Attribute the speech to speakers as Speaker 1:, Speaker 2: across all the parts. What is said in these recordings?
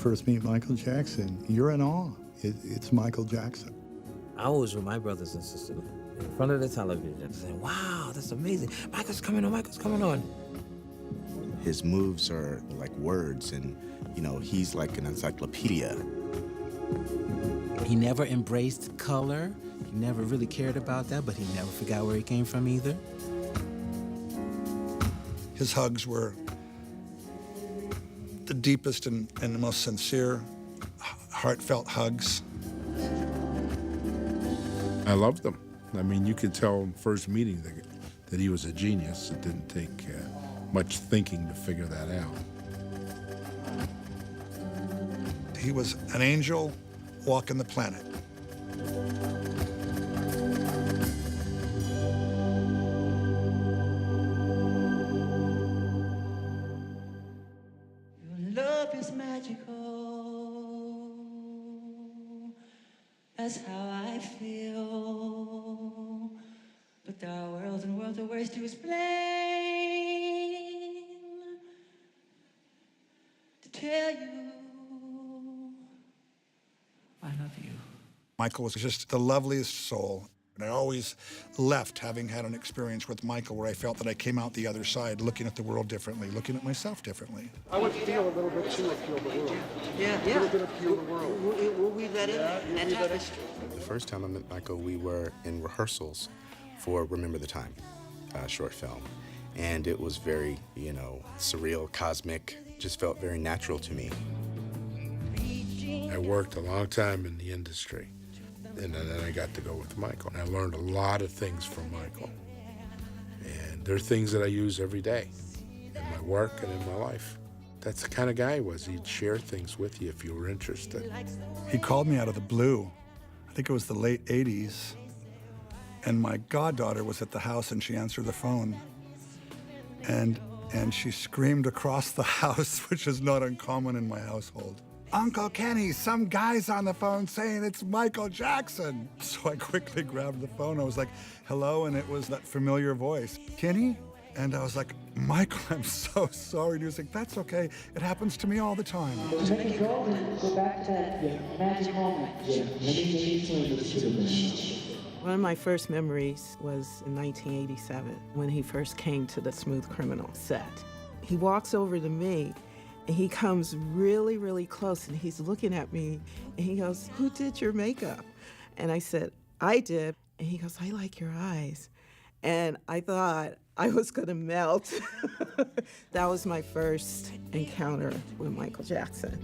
Speaker 1: first meet Michael Jackson, you're in awe. It's Michael Jackson.
Speaker 2: I was with my brothers and sisters in front of the television saying, wow, that's amazing. Michael's coming on, Michael's coming on.
Speaker 3: His moves are like words, and, he's like an encyclopedia.
Speaker 4: He never embraced color. He never really cared about that, but he never forgot where he came from either.
Speaker 5: His hugs were the deepest and the most sincere, heartfelt hugs.
Speaker 6: I loved them. I mean, you could tell in first meeting that he was a genius. It didn't take much thinking to figure that out.
Speaker 5: He was an angel walking the planet.
Speaker 7: Love is magical. That's how I feel. But there are worlds and worlds of ways to explain. To tell you I love you.
Speaker 5: Michael was just the loveliest soul. And I always left having had an experience with Michael where I felt that I came out the other side looking at the world differently, looking at myself differently.
Speaker 8: I would feel a little bit too appeal the world.
Speaker 7: Yeah.
Speaker 8: A little bit appeal the world.
Speaker 7: We'll weave that in there. And that happens.
Speaker 3: The first time I met Michael, we were in rehearsals for Remember the Time, short film. And it was very, surreal, cosmic, just felt very natural to me.
Speaker 6: I worked a long time in the industry, and then I got to go with Michael. And I learned a lot of things from Michael. And there are things that I use every day in my work and in my life. That's the kind of guy he was. He'd share things with you if you were interested.
Speaker 5: He called me out of the blue. I think it was the late 80s. And my goddaughter was at the house and she answered the phone. And she screamed across the house, which is not uncommon in my household. Uncle Kenny, some guy's on the phone saying it's Michael Jackson. So I quickly grabbed the phone. I was like, hello, and it was that familiar voice. Kenny? And I was like, Michael, I'm so sorry. And he was like, that's okay. It happens to me all the time.
Speaker 9: Go back to that magic moment. Let me explain this to you.
Speaker 10: One of my first memories was in 1987 when he first came to the Smooth Criminal set. He walks over to me and he comes really, really close and he's looking at me and he goes, who did your makeup? And I said, I did. And he goes, I like your eyes. And I thought I was gonna melt. That was my first encounter with Michael Jackson.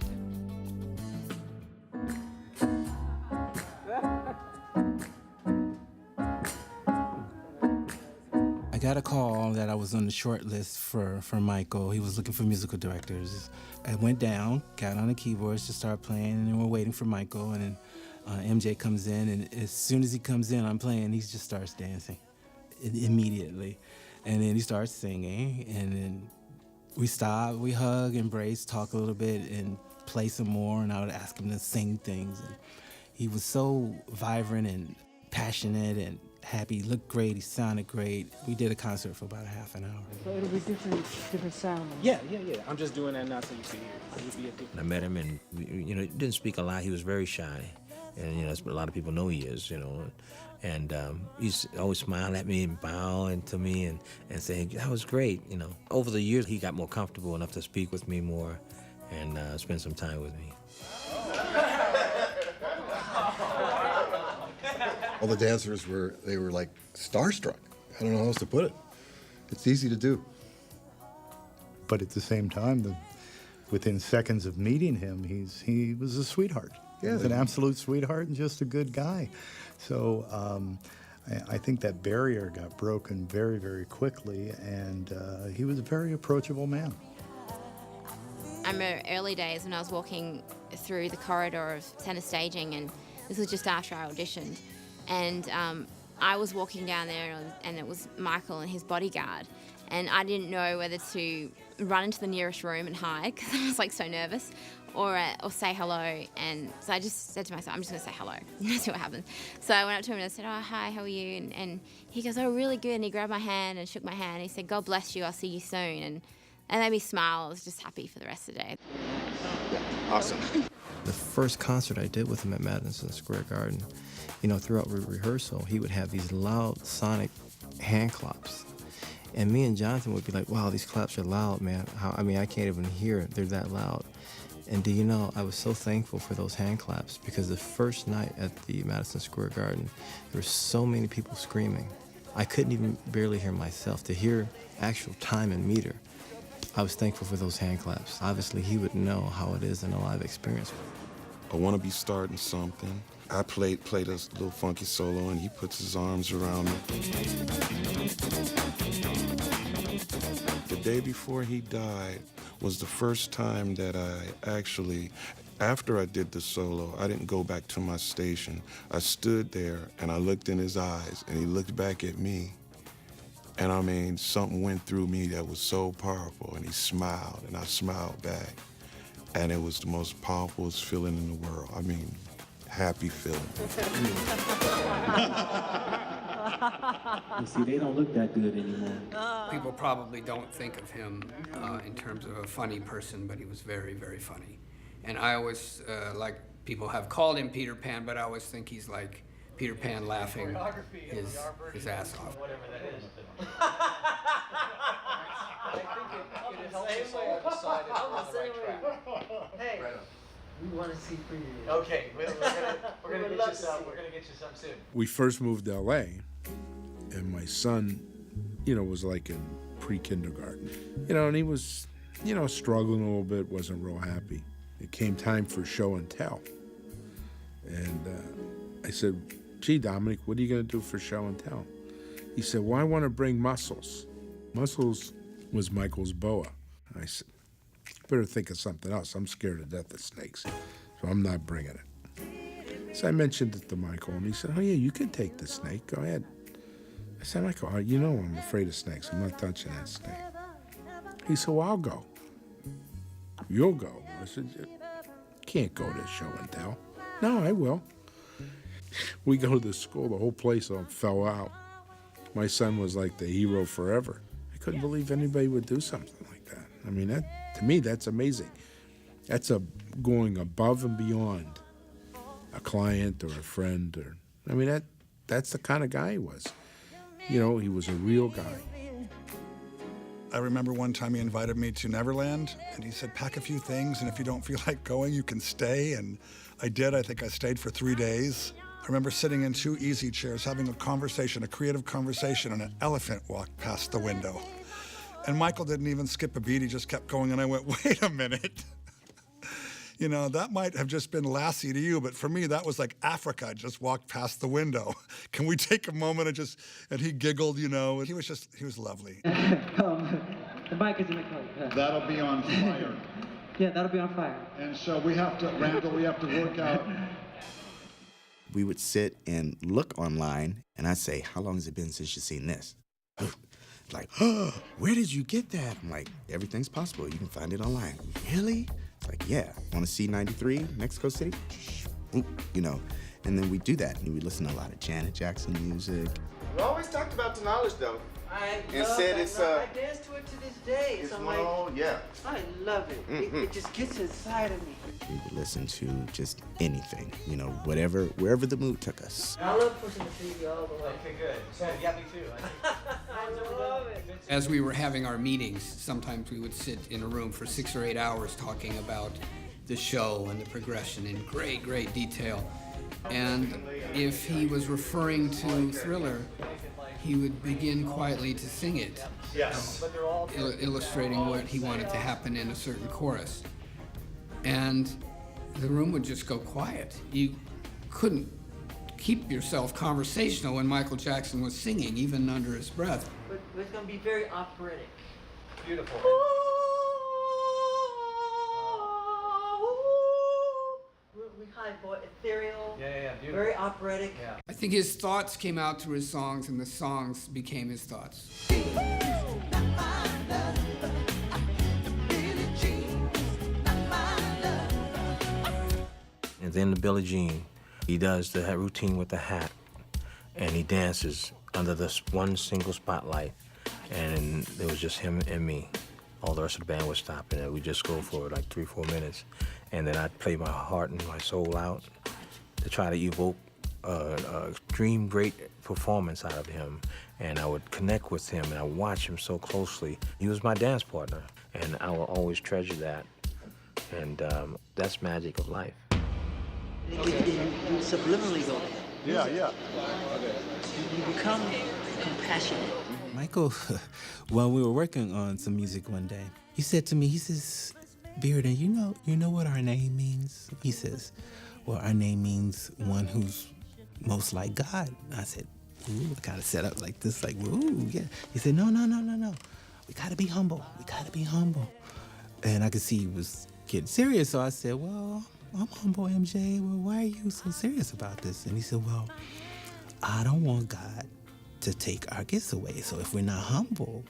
Speaker 4: I got a call that I was on the short list for Michael. He was looking for musical directors. I went down, got on the keyboards to start playing, and then we're waiting for Michael, and then MJ comes in, and as soon as he comes in, I'm playing, he just starts dancing immediately. And then he starts singing, and then we stop, we hug, embrace, talk a little bit, and play some more, and I would ask him to sing things. And he was so vibrant and passionate and happy. He looked great, he sounded great. We did a concert for about a half an hour.
Speaker 9: So it'll be different sound.
Speaker 8: Yeah. I'm just doing that now so you can hear it. It'll be a different.
Speaker 2: I met him and, he didn't speak a lot. He was very shy. And, that's what a lot of people know he is, And he used to always smile at me and bow into me and say, that was great, Over the years, he got more comfortable enough to speak with me more and spend some time with me.
Speaker 11: All the dancers were like starstruck. I don't know how else to put it. It's easy to do.
Speaker 1: But at the same time, within seconds of meeting him, he was a sweetheart.
Speaker 11: Yeah.
Speaker 1: He's an absolute sweetheart and just a good guy. So I think that barrier got broken very, very quickly, and he was a very approachable man.
Speaker 12: I remember early days when I was walking through the corridor of Centre Staging, and this was just after I auditioned. And I was walking down there, and it was Michael and his bodyguard. And I didn't know whether to run into the nearest room and hide, because I was like so nervous, or say hello. And so I just said to myself, I'm just gonna say hello, see what happens. So I went up to him and I said, oh, hi, how are you? And he goes, oh, really good. And he grabbed my hand and shook my hand. He said, God bless you, I'll see you soon. it made me smile. I was just happy for the rest of the day.
Speaker 3: Awesome.
Speaker 13: The first concert I did with him at Madison Square Garden, you know, throughout rehearsal, he would have these loud sonic hand claps. And me and Jonathan would be like, wow, these claps are loud, man. I mean, I can't even hear it. They're that loud. And do you know, I was so thankful for those hand claps because the first night at the Madison Square Garden, there were so many people screaming. I couldn't even barely hear myself. To hear actual time and meter, I was thankful for those hand claps. Obviously, he would know how it is in a live experience.
Speaker 14: I want to be starting something. I played this little funky solo, and he puts his arms around me. The day before he died was the first time that I actually, after I did the solo, I didn't go back to my station. I stood there, and I looked in his eyes, and he looked back at me. And I mean, something went through me that was so powerful, and he smiled, and I smiled back. And it was the most powerful feeling in the world. I mean, happy feeling.
Speaker 4: You see, they don't look that good anymore.
Speaker 15: People probably don't think of him in terms of a funny person, but he was very, very funny. And I always, like, people have called him Peter Pan, but I always think he's like Peter Pan laughing his ass off.
Speaker 8: Whatever that is. I think it helps us all decide if we're on the right track. Hey, we want to see previews. Okay, we're gonna get you some. We're gonna get you some soon.
Speaker 6: We first moved to LA, and my son, you know, was like in pre-kindergarten, you know, and he was, you know, struggling a little bit, wasn't real happy. It came time for show and tell, and I said, "Gee, Dominic, what are you gonna do for show and tell?" He said, "Well, I want to bring Muscles." Muscles was Michael's boa. I said, "Better think of something else. I'm scared to death of snakes, so I'm not bringing it." So I mentioned it to Michael, and he said, "Oh yeah, you can take the snake. Go ahead." I said, "Michael, you know I'm afraid of snakes. I'm not touching that snake." He said, "Well, I'll go." "You'll go?" I said, "You can't go to show and tell." "No, I will." We go to the school. The whole place all fell out. My son was like the hero forever. I couldn't believe anybody would do something like that. I mean, that, to me, that's amazing. That's going above and beyond a client or a friend. Or I mean, that's the kind of guy he was. You know, he was a real guy.
Speaker 5: I remember one time he invited me to Neverland, and he said, pack a few things, and if you don't feel like going, you can stay. And I did. I think I stayed for 3 days. I remember sitting in 2 easy chairs, having a conversation, a creative conversation, and an elephant walked past the window. And Michael didn't even skip a beat. He just kept going, and I went, wait a minute. You know, that might have just been Lassie to you, but for me, that was like Africa just walked past the window. Can we take a moment and he giggled, you know, and he was lovely.
Speaker 9: The mic is in the car.
Speaker 16: That'll be on fire.
Speaker 9: Yeah, that'll be on fire.
Speaker 16: And so Randall, we have to work out.
Speaker 3: We would sit and look online, and I'd say, how long has it been since you've seen this? Like, oh, where did you get that? I'm like, everything's possible. You can find it online. Really? It's like, yeah. Want to see 93, Mexico City? You know, and then we do that, and we listen to a lot of Janet Jackson music.
Speaker 16: We always talked about the knowledge, though.
Speaker 7: I
Speaker 16: And
Speaker 7: love
Speaker 16: said
Speaker 7: that.
Speaker 16: it's,
Speaker 7: I dance to it to this day.
Speaker 16: It's
Speaker 7: So I'm
Speaker 16: one,
Speaker 7: like,
Speaker 16: yeah.
Speaker 7: I love it. It just gets inside of me.
Speaker 3: We would listen to just anything, you know, wherever the mood took us.
Speaker 7: I love pushing the TV all the way.
Speaker 8: Okay, good. Yeah, me too.
Speaker 7: I love it.
Speaker 15: As we were having our meetings, sometimes we would sit in a room for 6 or 8 hours talking about the show and the progression in great, great detail. And if he was referring to Thriller, he would begin quietly to sing it,
Speaker 8: Yes.
Speaker 15: illustrating what he wanted to happen in a certain chorus. And the room would just go quiet. You couldn't keep yourself conversational when Michael Jackson was singing, even under his breath.
Speaker 7: But it's going to be very operatic.
Speaker 8: Beautiful.
Speaker 7: Really high voice, ethereal.
Speaker 8: Yeah, beautiful.
Speaker 7: Very operatic.
Speaker 8: Yeah.
Speaker 15: I think his thoughts came out through his songs, and the songs became his thoughts.
Speaker 2: And then the Billie Jean, he does the routine with the hat, and he dances under this one single spotlight, and it was just him and me. all the rest of the band would stop, and we'd just go for like 3-4 minutes. And then I'd play my heart and my soul out to try to evoke a extreme great performance out of him. And I would connect with him, and I watch him so closely. He was my dance partner, and I will always treasure that. And that's magic of life.
Speaker 8: You subliminally go there.
Speaker 16: Yeah.
Speaker 8: You become compassionate.
Speaker 4: Michael, while we were working on some music one day, he said to me, he says, Bearden, you know what our name means? He says, well, our name means one who's most like God. I said, ooh, kind of set up like this, like, ooh, yeah. He said, no. We gotta be humble. And I could see he was getting serious, so I said, well, I'm humble, MJ. Well, why are you so serious about this? And he said, well, I don't want God to take our gifts away. So if we're not humble,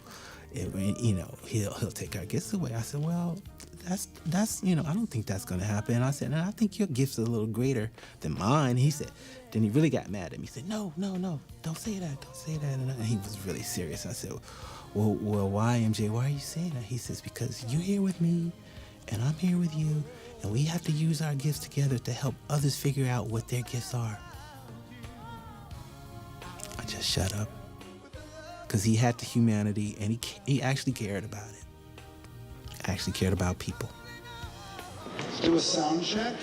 Speaker 4: he'll take our gifts away. I said, well, that's I don't think that's gonna happen. And I said, I think your gift's a little greater than mine. He said, then he really got mad at me. He said, no, don't say that. And he was really serious. I said, well, why, MJ? Why are you saying that? He says, because you're here with me, and I'm here with you, and we have to use our gifts together to help others figure out what their gifts are. I just shut up. Because he had the humanity, and he actually cared about it. Actually cared about people.
Speaker 16: Do a sound check,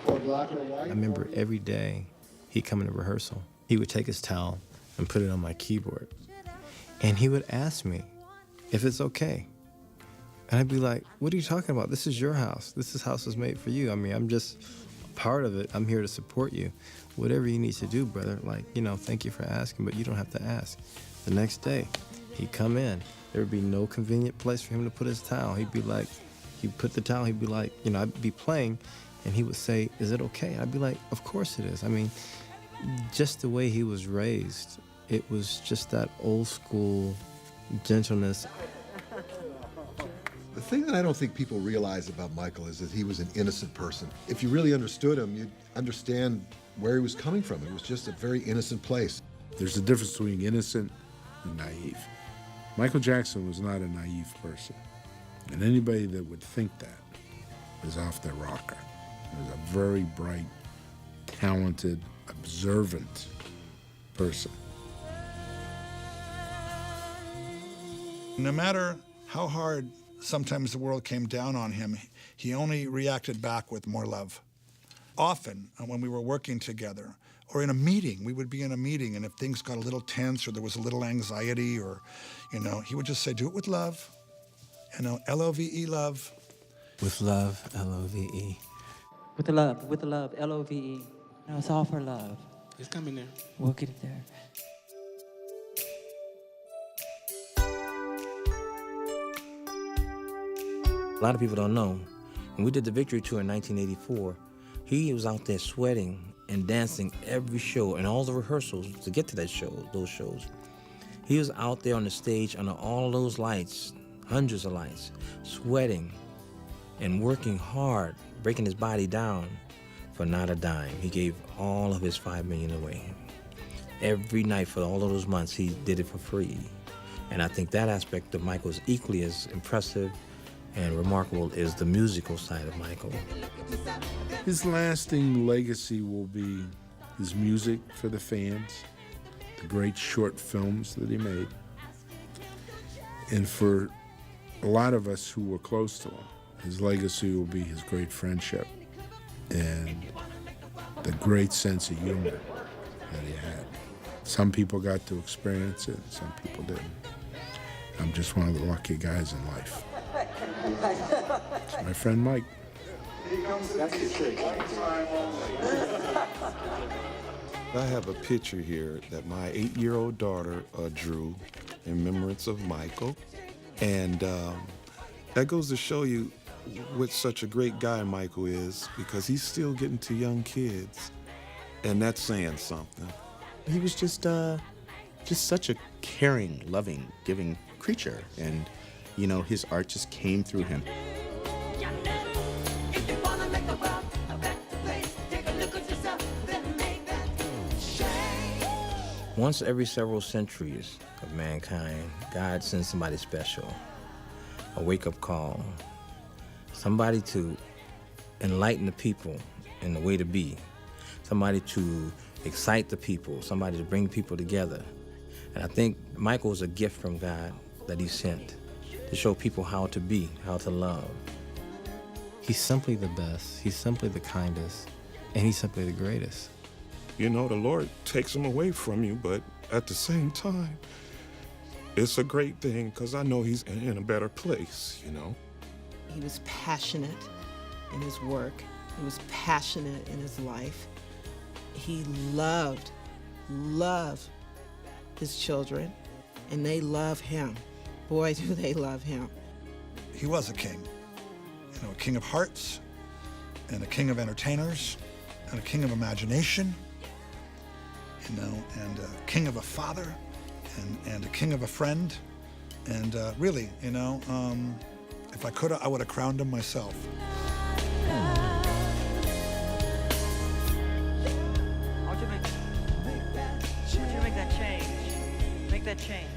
Speaker 16: or black or white.
Speaker 13: I remember every day he'd come into rehearsal. He would take his towel and put it on my keyboard. And he would ask me if it's okay. And I'd be like, what are you talking about? This is your house. This house was made for you. I mean, I'm just part of it. I'm here to support you. Whatever you need to do, brother, thank you for asking, but you don't have to ask. The next day, he'd come in. There would be no convenient place for him to put his towel. He'd put the towel, he'd be like, I'd be playing, and he would say, is it okay? I'd be like, of course it is. I mean, just the way he was raised, it was just that old school gentleness.
Speaker 11: The thing that I don't think people realize about Michael is that he was an innocent person. If you really understood him, you'd understand where he was coming from. It was just a very innocent place.
Speaker 6: There's a difference between innocent and naive. Michael Jackson was not a naive person. And anybody that would think that is off their rocker. He was a very bright, talented, observant person.
Speaker 5: No matter how hard sometimes the world came down on him, he only reacted back with more love. Often, when we were working together, or in a meeting, we would be in a meeting, and if things got a little tense or there was a little anxiety, or, he would just say, do it with love, L-O-V-E, love.
Speaker 4: With love, L-O-V-E.
Speaker 9: With the love, L-O-V-E. No, it's all for love.
Speaker 4: It's coming there.
Speaker 9: We'll get it there.
Speaker 2: A lot of people don't know. When we did the Victory Tour in 1984, he was out there sweating and dancing every show and all the rehearsals to get to those shows. He was out there on the stage under all those lights, hundreds of lights, sweating and working hard, breaking his body down for not a dime. He gave all of his $5 million away. Every night for all of those months, he did it for free. And I think that aspect of Michael is equally as impressive and remarkable is the musical side of Michael.
Speaker 6: His lasting legacy will be his music for the fans, the great short films that he made, and for a lot of us who were close to him, his legacy will be his great friendship and the great sense of humor that he had. Some people got to experience it, some people didn't. I'm just one of the lucky guys in life. It's my friend Mike.
Speaker 14: I have a picture here that my 8-year-old daughter drew in remembrance of Michael. And that goes to show you what such a great guy Michael is, because he's still getting to young kids. And that's saying something.
Speaker 3: He was just such a caring, loving, giving creature. And, his art just came through him.
Speaker 2: Once every several centuries of mankind, God sends somebody special. a wake-up call, somebody to enlighten the people in the way to be, somebody to excite the people, somebody to bring people together. And I think Michael is a gift from God that he sent to show people how to be, how to love.
Speaker 13: He's simply the best, he's simply the kindest, and he's simply the greatest.
Speaker 14: You know, the Lord takes him away from you, but at the same time, it's a great thing because I know he's in a better place, you know?
Speaker 10: He was passionate in his work. He was passionate in his life. He loved his children, and they love him. Boy, do they love him.
Speaker 5: He was a king, you know, a king of hearts, and a king of entertainers, and a king of imagination, you know, and a king of a father, and a king of a friend. And really, you know, if I could, I would have crowned him myself.
Speaker 7: Why don't you make that change? Make that change.